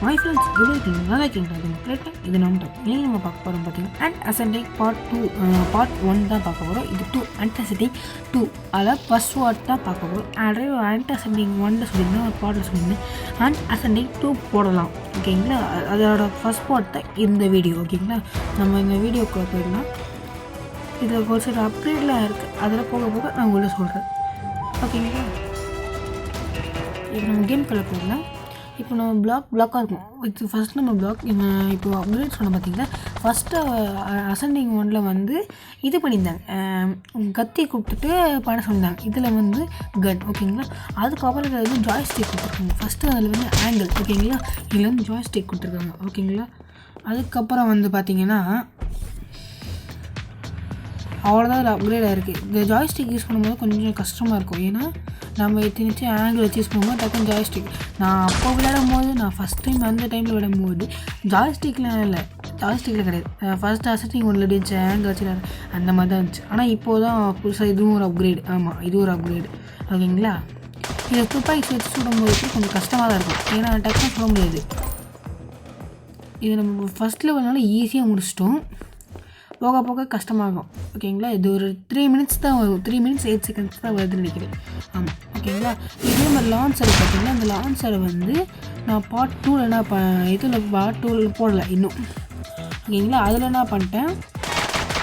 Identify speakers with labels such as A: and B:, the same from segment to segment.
A: My friends, good evening. நல்லா இருக்கீங்களா? இது நம்ம இன்னைக்கு நம்ம பார்க்க போகிறோம் பார்த்தீங்கன்னா அண்ட் அசெண்டிங் பார்ட் 1 தான் பார்க்க போகிறோம். இது 2 அண்ட் அசெண்டிங் 2 அதில் ஃபர்ஸ்ட் வாட் தான் பார்க்க போகிறோம். ஆல்ரெடி அண்ட் அசெண்டிங் 1 சொல்லியிருந்தேன், ஒரு பாட்டில் சொல்லியிருந்தேன். அண்ட் அசெண்டிங் 2 போடலாம், ஓகேங்களா? அதோட ஃபர்ஸ்ட் பார்ட் தான் இந்த வீடியோ, ஓகேங்களா? நம்ம இந்த வீடியோக்குள்ளே போயிடலாம். இதில் ஒரு சில அப்கிரேட்லாம் இருக்குது, அதில் போக போக நான் உங்கள்கிட்ட சொல்கிறேன், ஓகேங்களா? இப்போ நம்ம கேம் கலர் போடலாம். இப்போ நம்ம பிளாக்காக இருக்கும். இது ஃபஸ்ட் நம்ம பிளாக் இப்போ அப்கிரேட் சொன்ன பார்த்தீங்கன்னா ஃபஸ்ட்டு அசெண்டிங் 1 வந்து இது பண்ணியிருந்தாங்க, கத்தி கொடுத்துட்டு பண்ண சொல்லியிருந்தாங்க. இதில் வந்து கன், ஓகேங்களா? அதுக்கப்புறம் இதில் வந்து ஜாய்ஸ்டிக் கொடுத்துருக்காங்க. ஃபஸ்ட்டு அதில் வந்து ஆங்கிள், ஓகேங்களா? இதில் வந்து ஜாய்ஸ்டிக் கொடுத்துருக்காங்க, ஓகேங்களா? அதுக்கப்புறம் வந்து பார்த்திங்கன்னா அவ்வளோதான் அது அப்கிரேட் ஆகிருக்கு. இந்த ஜாய்ஸ்டிக் யூஸ் பண்ணும்போது கொஞ்சம் கஷ்டமாக இருக்கும், ஏன்னா நம்ம எத்தனைச்சு ஆங்கிள் வச்சு யூஸ் பண்ணும்போது டக்குன்னு ஜாய்ஸ்டிக் நான் அப்போ விளையாடும் போது நான் ஃபஸ்ட் டைம் அந்த டைமில் விளையாடும்போது ஜாய்ஸ்டிக்லாம் இல்லை, ஜாய்ஸ்டிக்கில் கிடையாது. ஃபஸ்ட்டு அசெண்டிங் 1 இருந்துச்சு ஆங்கிள் வச்சு அந்த மாதிரி தான் இருந்துச்சு. ஆனால் இப்போது தான் புதுசாக இதுவும் ஒரு அப்கிரேடு. ஆமாம், இது ஒரு அப்கிரேடு, ஓகேங்களா? இதை துப்பாக்கி வச்சு சுடும்போது கொஞ்சம் கஷ்டமாக தான் இருக்கும், ஏன்னா டக்குன்னு சொல்ல முடியாது. இது நம்ம ஃபஸ்ட் லெவல்னால ஈஸியாக முடிச்சிட்டோம், போக போக கஷ்டமாகும், ஓகேங்களா? இது ஒரு 3 மினிட்ஸ் தான் வரும், 3 மினிட்ஸ் 8 செகண்ட்ஸ் தான் வருதுன்னு நினைக்கிறேன். ஆமாம், ஓகேங்களா? இதே மாதிரி லான்ச்சர் பார்த்தீங்கன்னா அந்த லான்ச்சரை வந்து நான் பார்ட் 2ல் இதில் பார்ட் 2ல் போடலை இன்னும், ஓகேங்களா? அதில் என்ன பண்ணிட்டேன்,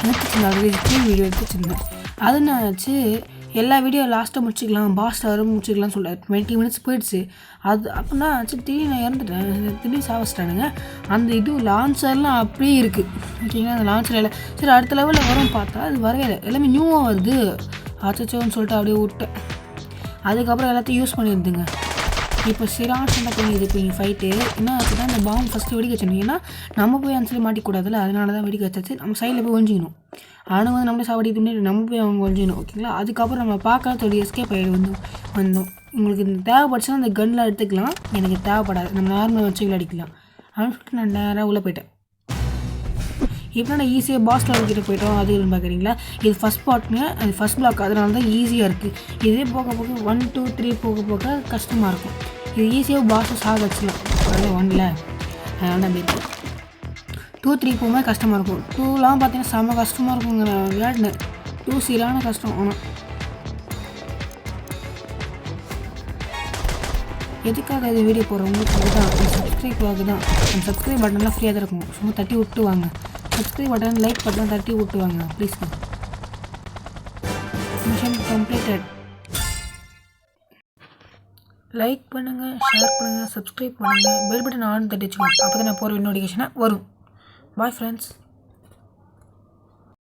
A: எடுத்துச்சிருந்தேன், வீடியோ எடுத்துச்சிருந்தேன். அது நான் ஆச்சு எல்லா வீடியோ லாஸ்ட்டாக முடிச்சிக்கலாம், பாஸ்ட் வரும் முடிச்சிக்கலாம்னு சொல்ல 20 மினிட்ஸ் போயிடுச்சு. அது அப்படின்னா ஆச்சு திடீர்னு நான் இறந்துட்டேன், திடீர்னு சாவச்சிட்டானுங்க. அந்த இது லான்ச்சர்லாம் அப்படியே இருக்குது, ஓகேங்களா? அந்த லான்ச்சர் எல்லாம் சரி அடுத்த லெவலில் வரும் பார்த்தா அது வரவே இல்லை, எல்லாமே நியூவாக வருது. ஆச்சோன்னு சொல்லிட்டு அப்படியே விட்டேன். அதுக்கப்புறம் எல்லாத்தையும் யூஸ் பண்ணியிருந்துங்க. இப்போ சிரான சண்டை பண்ணிடுது. இப்போ நீங்கள் ஃபைட்டு என்ன ஆச்சுன்னா அந்த பாம்பு ஃபஸ்ட்டு வெடிக்க வச்சுருந்தீங்க, ஏன்னா நம்ம போய் அந்த சைடு மாட்டிக்கூடாதுல்ல, அதனால தான் வெடிக்க வச்சாச்சு. நம்ம சைடில் போய் ஒழிஞ்சிக்கணும், அவனுங்க வந்து நம்மளே சாவடிக்கு முன்னாடி நம்ம போய் அவங்க ஒழிஞ்சிக்கணும், ஓகேங்களா? அதுக்கப்புறம் நம்ம பார்க்காத எஸ்கேப் ஆகிடு வந்தோம். உங்களுக்கு இந்த தேவைப்பட்டுச்சுன்னா அந்த கன்னில் எடுத்துக்கலாம், எனக்கு தேவைப்படாது, நம்ம நார்மலாக வச்சு விளையாடிக்கலாம் அப்படின்னு சொல்லிட்டு நான் நேராக உள்ளே போயிட்டேன். இப்போ நான் ஈஸியாக பாஸ் லெவல் கிட்ட போய்ட்டோம். அது பார்க்குறீங்களா? இது ஃபஸ்ட் பார்ட்ங்க, அது ஃபஸ்ட் பிளாக், அதனால தான் ஈஸியாக இருக்குது. இதே போக போக 1 2 3 போக போக கஷ்டமாக இருக்கும். இது ஈஸியாக பாஸை சாகடிச்சிடலாம், அதில் 1ல் அதனால தான் போய்ட்டு 2 3 போகும்போது கஷ்டமாக இருக்கும். 2லாம் பார்த்தீங்கன்னா செம்ம கஷ்டமாக இருக்குங்க. நான் விளையாடினேன் 2 சீரான கஷ்டம். ஆனால் எதுக்காக இது வீடியோ போடுறவங்களுக்கு அதுதான், சப்ஸ்கிரைபாக தான். அந்த சப்ஸ்கிரைப் பட்டன்லாம் ஃப்ரீயாக தான் இருக்கும், சும்மா தட்டி விட்டு வாங்க. சப்ஸ்கிரைப் பட்டன் லைக் பட்டன் தட்டி விட்டு வாங்க ப்ளீஸ். Mission completed. லைக் பண்ணுங்கள், ஷேர் பண்ணுங்கள், சப்ஸ்கிரைப் பண்ணுங்கள், பெல் பட்டன் ஆன் தட்டி வச்சுக்கோங்க, அப்போ தான் நான் போகிற நோட்டிஃபிகேஷனாக வரும். Bye friends.